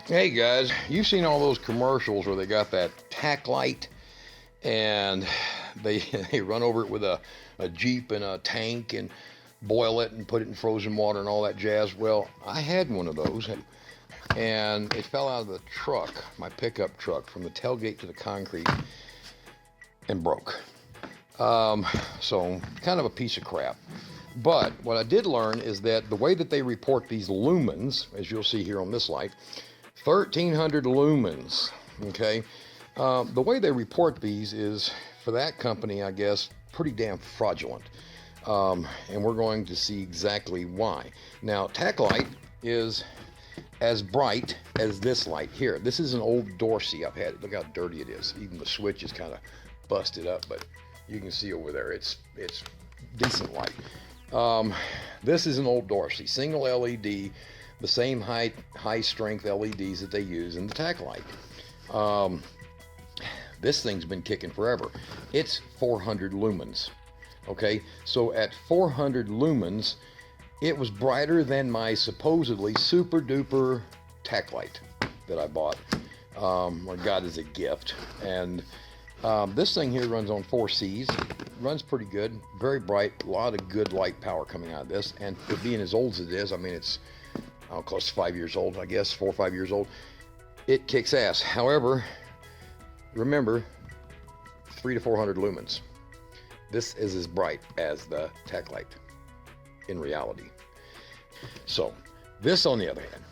Hey guys, you've seen all those commercials where they got that tack light and they they run over it with a Jeep and a tank and boil it and put it in frozen water and all that jazz. Well, I had one of those and it fell out of the truck, my pickup truck, from the tailgate to the concrete and broke. So kind of a piece of crap. But what I did learn is that the way that they report these lumens, as you'll see here on this light, 1,300 lumens, okay? The way they report these is, for that company, I guess, pretty damn fraudulent. And we're going to see exactly why. Now, tack light is as bright as this light here. This is an old Dorsey I've had. Look how dirty it is. Even the switch is kind of busted up, but you can see over there, it's decent light. This is an old Dorsey, single LED, the same high strength LEDs that they use in the tack light. This thing's been kicking forever. It's 400 lumens. Okay, so at 400 lumens, it was brighter than my supposedly super duper tack light that I bought, or got as a gift. And this thing here runs on 4 Cs, runs pretty good, very bright, a lot of good light power coming out of this. And for being as old as it is, I mean, it's close to 5 years old, I guess, 4 or 5 years old. It kicks ass. However, remember, 300 to 400 lumens. This is as bright as the tack light in reality. So this, on the other hand,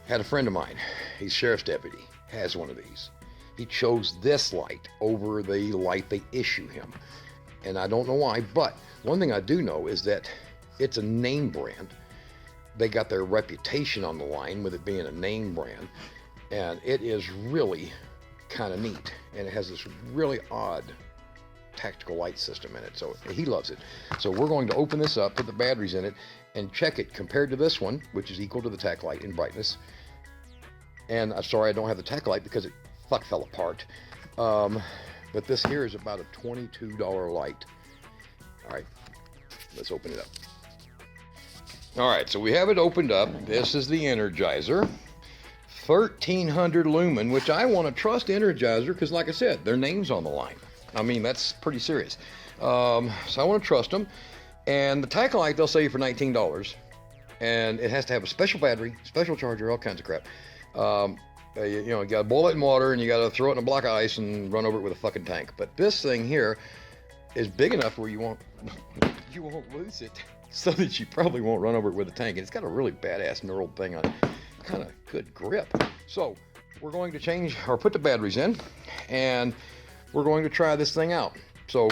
had a friend of mine, he's sheriff's deputy, has one of these. He chose this light over the light they issue him. And I don't know why, but one thing I do know is that it's a name brand. They got their reputation on the line with it being a name brand. And it is really kind of neat. And it has this really odd tactical light system in it, so he loves it. So we're going to open this up, put the batteries in it, and check it compared to this one, which is equal to the tack light in brightness. And I'm sorry I don't have the tack light because it fell apart. But this here is about a $22 light. All right, let's open it up. All right, so we have it opened up. This is the Energizer. 1,300 lumen, which I want to trust Energizer because, like I said, their name's on the line. I mean, that's pretty serious. So I want to trust them. And the tack light, they'll sell you for $19. And it has to have a special battery, special charger, all kinds of crap. You know, you got to boil it in water and you got to throw it in a block of ice and run over it with a fucking tank. But this thing here is big enough where you won't lose it, so that you probably won't run over it with a tank. And it's got a really badass knurled thing on it. Kind of good grip. So we're going to change or put the batteries in, and we're going to try this thing out. So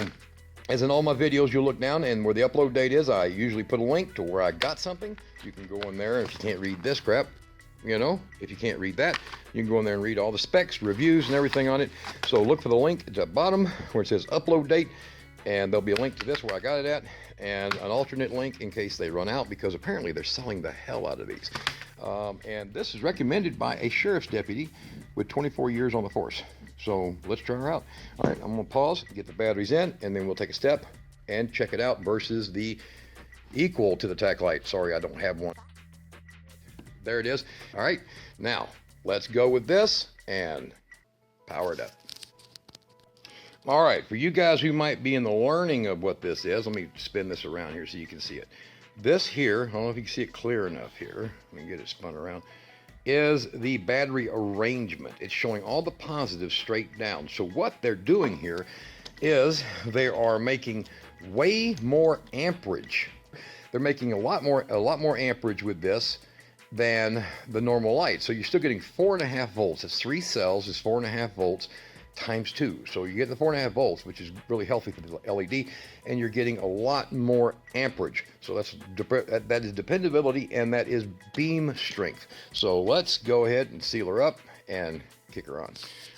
as in all my videos, you'll look down, and where the upload date is, I usually put a link to where I got something. You can go in there. If you can't read this crap, you know, if you can't read that, you can go in there and read all the specs, reviews, and everything on it. So look for the link at the bottom where it says upload date, and there'll be a link to this where I got it at, and an alternate link in case they run out, because apparently they're selling the hell out of these. And this is recommended by a sheriff's deputy with 24 years on the force. So let's try her out. All right, I'm gonna pause, get the batteries in, and then we'll take a step and check it out versus the equal to the tack light. Sorry, I don't have one. There it is. All right, now let's go with this and power it up. All right, for you guys who might be in the learning of what this is, let me spin this around here so you can see it. This here, I don't know if you can see it clear enough here. Let me get it spun around. Is the battery arrangement. It's showing all the positives straight down. So what they're doing here is they are making way more amperage. They're making a lot more amperage with this than the normal light. So you're still getting 4.5 volts. It's 3 cells, it's 4.5 volts times 2. So you get the 4.5 volts, which is really healthy for the LED, and you're getting a lot more amperage. So that is dependability, and that is beam strength. So let's go ahead and seal her up and kick her on.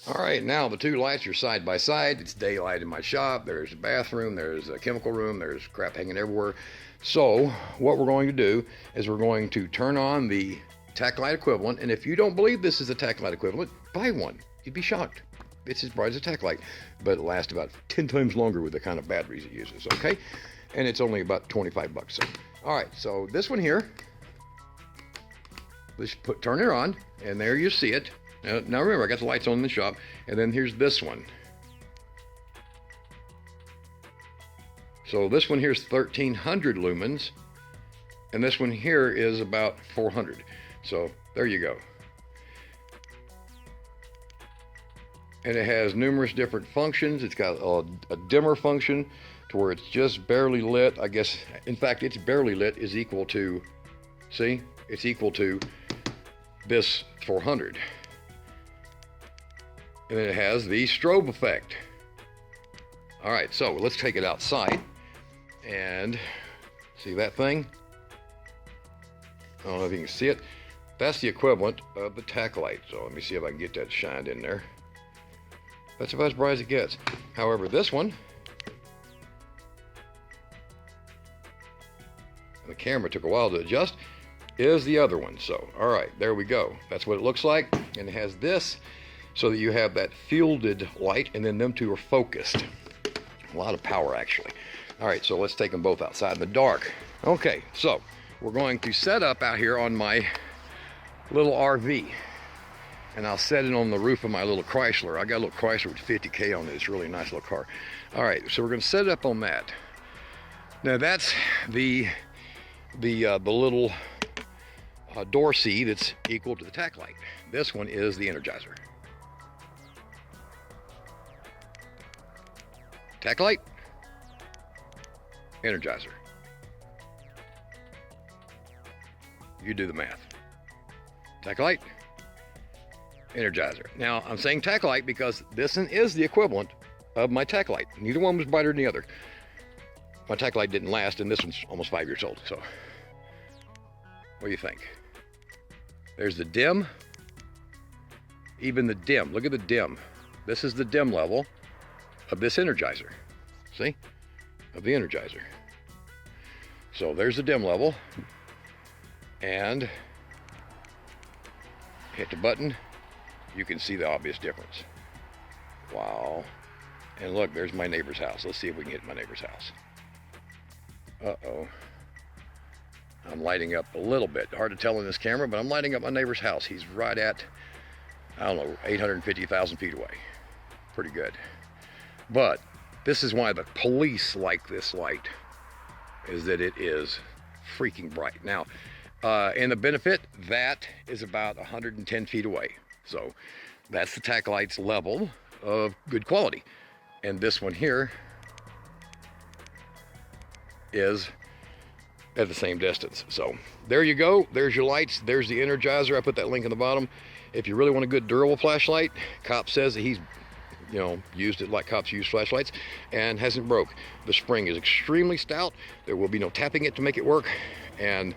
All right, now the two lights are side by side. It's daylight in my shop. There's a bathroom, there's a chemical room, there's crap hanging everywhere. So what we're going to do is we're going to turn on the tack light equivalent, and if you don't believe this is a tack light equivalent, buy one. You'd be shocked. It's as bright as a tack light, but it lasts about 10 times longer with the kind of batteries it uses, okay? And it's only about 25 bucks. So, all right, so this one here turn it on, and there you see it. Now remember, I got the lights on in the shop, and then here's this one. So this one here is 1300 lumens, and this one here is about 400. So there you go. And it has numerous different functions. It's got a dimmer function to where it's just barely lit. I guess, in fact, it's barely lit is equal to, see, it's equal to this 400. And then it has the strobe effect. All right, so let's take it outside and see that thing. I don't know if you can see it. That's the equivalent of the tack light. So let me see if I can get that shined in there. That's about as bright as it gets. However, this one, the camera took a while to adjust, is the other one. So, all right, there we go. That's what it looks like. And it has this so that you have that fielded light, and then them two are focused. A lot of power, actually. All right, so let's take them both outside in the dark. Okay, so we're going to set up out here on my little RV. And I'll set it on the roof of my little Chrysler. I got a little Chrysler with 50K on it. It's a really nice little car. All right, so we're going to set it up on that. Now that's the little door C that's equal to the tack light. This one is the Energizer. Tack light, Energizer. You do the math. Tack light, Energizer. Now, I'm saying tack light because this one is the equivalent of my tack light. Neither one was brighter than the other. My tack light didn't last, and this one's almost 5 years old. So, what do you think? There's the dim. Even the dim. Look at the dim. This is the dim level of this Energizer. See? Of the Energizer. So, there's the dim level. And hit the button. You can see the obvious difference. Wow. And look, there's my neighbor's house. Let's see if we can hit my neighbor's house. Uh-oh. I'm lighting up a little bit. Hard to tell in this camera, but I'm lighting up my neighbor's house. He's right at, I don't know, 850,000 feet away. Pretty good. But this is why the police like this light, is that it is freaking bright. Now, and the benefit, that is about 110 feet away. So that's the tack light's level of good quality. And this one here is at the same distance. So there you go. There's your lights. There's the Energizer. I put that link in the bottom. If you really want a good durable flashlight, Cop says that he's, you know, used it like cops use flashlights and hasn't broke. The spring is extremely stout. There will be no tapping it to make it work. And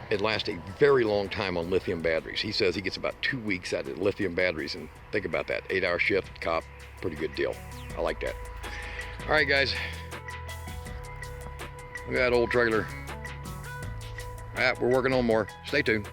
it lasts a very long time on lithium batteries. He says he gets about 2 weeks out of lithium batteries, and think about that, 8-hour shift, Cop, pretty good deal. I like that. All right, guys. Look at that old trailer. All right, we're working on more. Stay tuned.